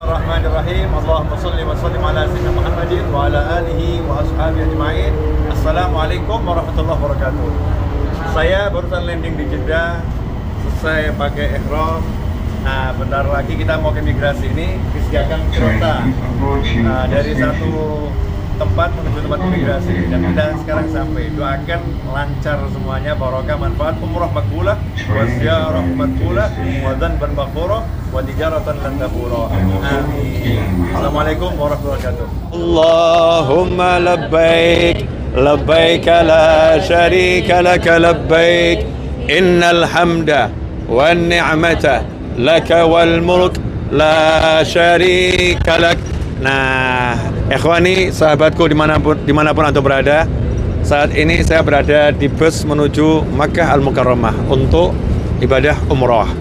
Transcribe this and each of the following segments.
Bismillahirrahmanirrahim. Allahumma sholli wa sallim ala sayyidina Muhammadin wa ala alihi wa ashabihi ajma'in. Assalamualaikum warahmatullahi wabarakatuh. Saya barusan landing di Jeddah, selesai pakai ihram. Nah, bentar lagi kita mau ke migrasi ini, disediakan kereta dari satu tempat menuju tempat imigrasi, dan kita sekarang sampai. Doakan lancar semuanya, barokah, manfaat, umrah makbulah, wa ziyarah makbulah, wa dzanban maghfurah, wa tijaratan lan tabura. Amin. Assalamualaikum warahmatullahi wabarakatuh. Allahumma labbaik labbaik la syarika lak labbaik innal hamda wan ni'mata laka wal mulk la syarika lak. Nah, ikhwani, sahabatku dimanapun antum berada, saat ini saya berada di bus menuju Makkah Al-Mukarramah untuk ibadah umroh.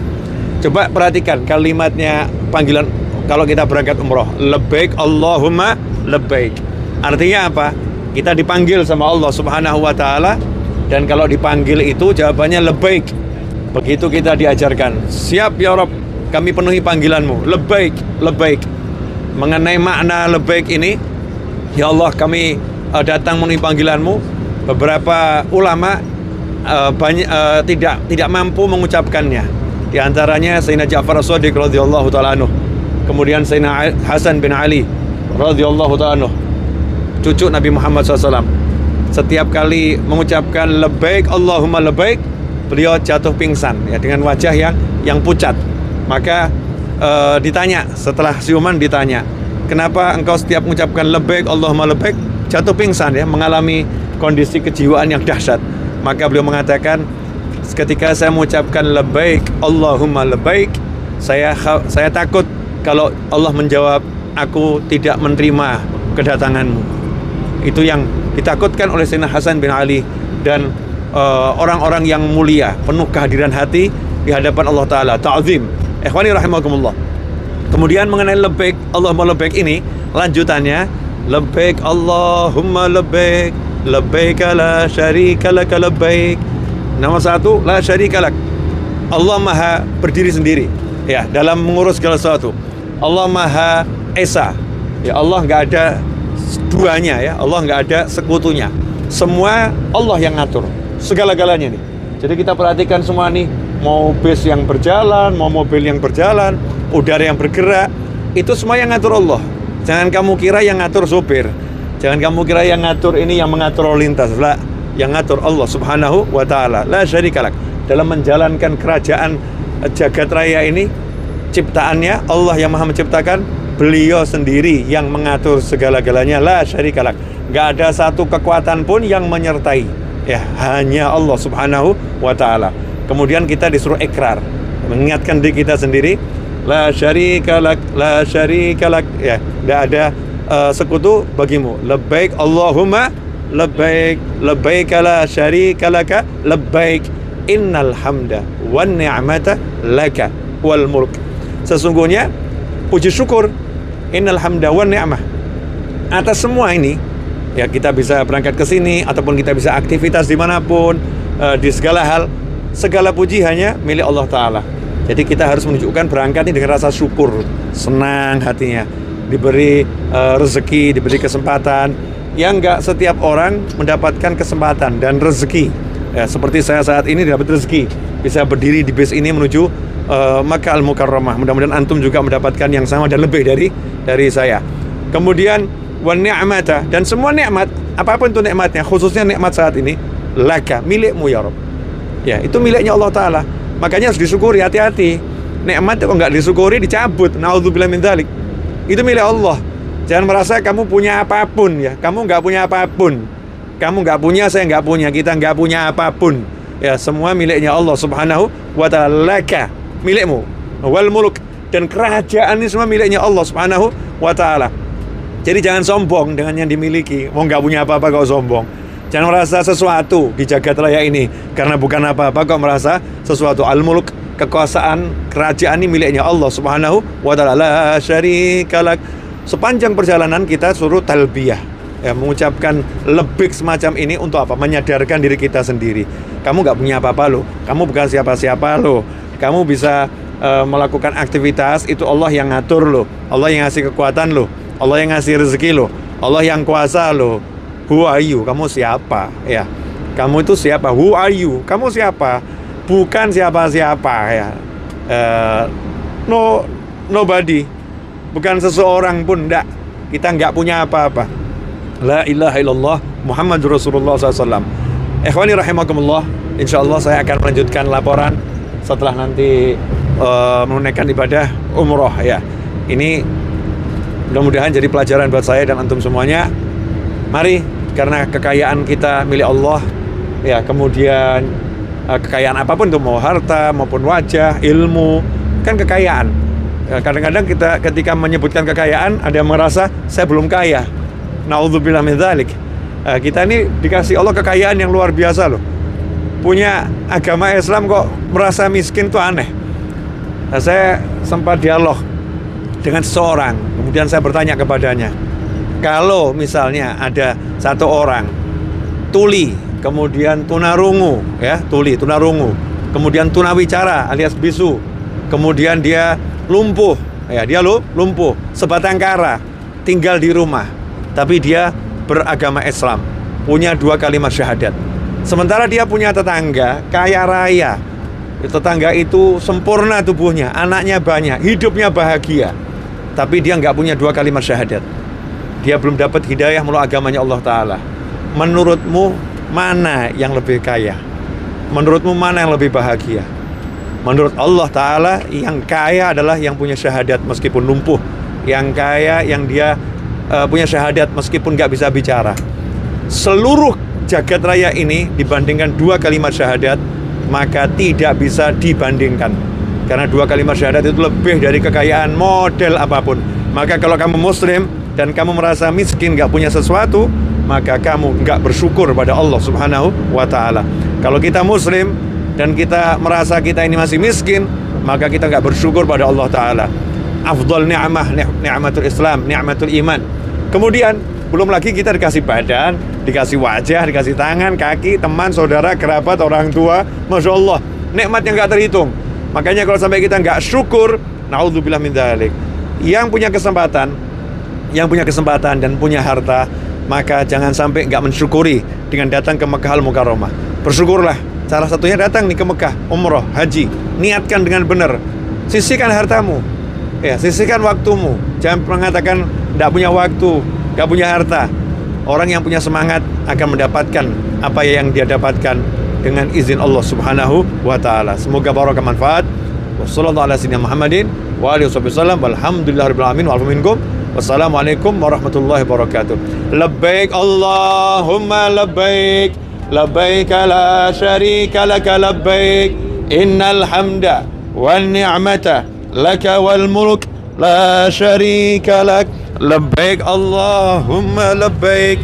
Coba perhatikan kalimatnya, panggilan kalau kita berangkat umroh, labbaik Allahumma labbaik. Artinya apa? Kita dipanggil sama Allah Subhanahu wa Ta'ala, dan kalau dipanggil itu jawabannya labbaik. Begitu kita diajarkan, siap ya Rabb, kami penuhi panggilanmu, labbaik, labbaik. Mengenai makna labbaik ini, ya Allah, kami datang memenuhi panggilanmu. Beberapa ulama tidak mampu mengucapkannya. Di antaranya Sayyidina Ja'far As-Shadiq radhiyallahu ta'ala anhu, kemudian Sayyidina Hasan bin Ali radhiyallahu ta'ala anhu, cucu Nabi Muhammad SAW. Setiap kali mengucapkan labbaik Allahumma labbaik, beliau jatuh pingsan ya, dengan wajah yang pucat. Maka ditanya, setelah siuman ditanya, kenapa engkau setiap mengucapkan labbaik Allahumma labbaik jatuh pingsan ya, mengalami kondisi kejiwaan yang dahsyat? Maka beliau mengatakan, ketika saya mengucapkan labbaik Allahumma labbaik, saya takut kalau Allah menjawab, aku tidak menerima kedatanganmu. Itu yang ditakutkan oleh Sayyidina Hasan bin Ali dan orang-orang yang mulia, penuh kehadiran hati di hadapan Allah Ta'ala, ta'zim. Ikhwani rahimakumullah. Kemudian mengenai labbaik Allahumma labbaik ini, lanjutannya labbaik Allahumma labbaik labbaik la syarika lak labbaik. Nomor satu, la syarika lak. Allah maha berdiri sendiri ya dalam mengurus segala sesuatu. Allah maha esa ya, Allah nggak ada duanya ya, Allah nggak ada sekutunya. Semua Allah yang ngatur segala-galanya nih. Jadi kita perhatikan semua nih, mau bis yang berjalan, mau mobil yang berjalan, udara yang bergerak, itu semua yang ngatur Allah. Jangan kamu kira yang ngatur sopir, jangan kamu kira yang ngatur ini yang mengatur lalu lintas. Lah, yang ngatur Allah Subhanahu wa Ta'ala, la syarikalak. Dalam menjalankan kerajaan jagat raya ini, ciptaannya Allah yang maha menciptakan, beliau sendiri yang mengatur segala-galanya, la syarikalak. Gak ada satu kekuatan pun yang menyertai ya, hanya Allah Subhanahu wa Ta'ala. Kemudian kita disuruh ikrar, mengingatkan diri kita sendiri, la syarikalak, la syarikalak ya, tidak ada sekutu bagimu. Labbaik Allahumma labbaik labbaik la syarikalaka labbaik innal hamda wan ni'mata laka wal mulk. Sesungguhnya puji syukur, innal hamda wan ni'mah, atas semua ini ya, kita bisa berangkat ke sini ataupun kita bisa aktivitas dimanapun, di segala hal, segala puji hanya milik Allah Ta'ala. Jadi kita harus menunjukkan berangkat ini dengan rasa syukur, senang hatinya, diberi rezeki, diberi kesempatan yang enggak setiap orang mendapatkan kesempatan dan rezeki ya, seperti saya saat ini dapat rezeki bisa berdiri di bis ini menuju Makkah Al-Mukarramah. Mudah-mudahan antum juga mendapatkan yang sama dan lebih dari saya. Kemudian wan ni'mata, dan semua nikmat, apapun itu nikmatnya, khususnya nikmat saat ini, laka, milikmu ya Rabb. Ya, itu miliknya Allah Ta'ala. Makanya harus disyukuri, hati-hati. Nikmat itu kalau nggak disyukuri dicabut. Na'udzubillah min dzalik. Itu milik Allah. Jangan merasa kamu punya apapun ya. Kamu nggak punya apapun. Kamu nggak punya, saya nggak punya, kita nggak punya apapun. Ya, semua miliknya Allah Subhanahu wa Ta'ala. Laka, milikmu. Wal muluk, dan kerajaan ini semua miliknya Allah Subhanahu wa Ta'ala. Jadi jangan sombong dengan yang dimiliki. Mau nggak punya apa-apa kau sombong. Jangan merasa sesuatu di jagat raya ini karena bukan apa-apa kau merasa sesuatu. Al-muluk, kekuasaan, kerajaan ini miliknya Allah Subhanahu wa Ta'ala, la syarikalak. Sepanjang perjalanan kita suruh talbiyah ya, mengucapkan lebih semacam ini untuk apa? Menyadarkan diri kita sendiri. Kamu nggak punya apa-apa loh. Kamu bukan siapa-siapa loh. Kamu bisa melakukan aktivitas, itu Allah yang ngatur lo, Allah yang ngasih kekuatan lo, Allah yang ngasih rezeki lo, Allah yang kuasa lo. Who are you? Kamu siapa? Ya, kamu itu siapa? Who are you? Kamu siapa? Bukan siapa-siapa ya. Nobody. Bukan seseorang pun, enggak. Kita enggak punya apa-apa. La ilaha illallah Muhammadur Rasulullah SAW. Ikhwani rahimakumullah, insyaallah saya akan melanjutkan laporan setelah nanti menunaikan ibadah umroh ya. Ini mudah-mudahan jadi pelajaran buat saya dan antum semuanya. Mari, karena kekayaan kita milik Allah ya, kemudian kekayaan apapun itu, mau harta maupun wajah, ilmu, kan kekayaan. Kadang-kadang kita ketika menyebutkan kekayaan ada yang merasa saya belum kaya. Na'udzubillah min dzalik. Kita ini dikasih Allah kekayaan yang luar biasa loh. Punya agama Islam kok merasa miskin tuh aneh. Saya sempat dialog dengan seseorang, kemudian saya bertanya kepadanya, kalau misalnya ada satu orang tuli, kemudian tunarungu, ya, tuli, tunarungu, kemudian tunawicara alias bisu, kemudian dia lumpuh, ya, dia lumpuh, sebatang kara, tinggal di rumah, tapi dia beragama Islam, punya 2 kalimat syahadat. Sementara dia punya tetangga kaya raya, tetangga itu sempurna tubuhnya, anaknya banyak, hidupnya bahagia, tapi dia nggak punya 2 kalimat syahadat. Dia belum dapat hidayah melalui agamanya Allah Ta'ala. Menurutmu mana yang lebih kaya? Menurutmu mana yang lebih bahagia? Menurut Allah Ta'ala, yang kaya adalah yang punya syahadat meskipun lumpuh. Yang kaya yang dia punya syahadat meskipun nggak bisa bicara. Seluruh jagat raya ini dibandingkan 2 kalimat syahadat, maka tidak bisa dibandingkan. Karena 2 kalimat syahadat itu lebih dari kekayaan model apapun. Maka kalau kamu muslim dan kamu merasa miskin, nggak punya sesuatu, maka kamu nggak bersyukur pada Allah Subhanahu wa Ta'ala. Kalau kita muslim dan kita merasa kita ini masih miskin, maka kita nggak bersyukur pada Allah Ta'ala. Afdal ni'mah, ni'matul Islam, ni'matul iman. Kemudian belum lagi kita dikasih badan, dikasih wajah, dikasih tangan, kaki, teman, saudara, kerabat, orang tua. Masya Allah, nikmat yang nggak terhitung. Makanya kalau sampai kita nggak syukur, na'udzubillah min dzalik. Yang punya kesempatan dan punya harta, maka jangan sampai nggak mensyukuri dengan datang ke Mekah Al-Mukarramah. Bersyukurlah. Salah satunya datang nih ke Mekah, umroh, haji. Niatkan dengan benar. Sisihkan hartamu, ya, sisihkan waktumu. Jangan mengatakan nggak punya waktu, nggak punya harta. Orang yang punya semangat akan mendapatkan apa yang dia dapatkan dengan izin Allah Subhanahu wa Ta'ala. Semoga barokah manfaat. Wassallallahu ala sayyidina Muhammadin wa alihi wasallam. Walhamdulillahirabbil alamin wa minkum. Wassalamualaikum warahmatullahi wabarakatuh. Labbaik Allahumma labbaik, labbaik la syarika laka labbaik, innal hamda wan ni'mata laka wal mulk la syarika lak. Labbaik Allahumma labbaik,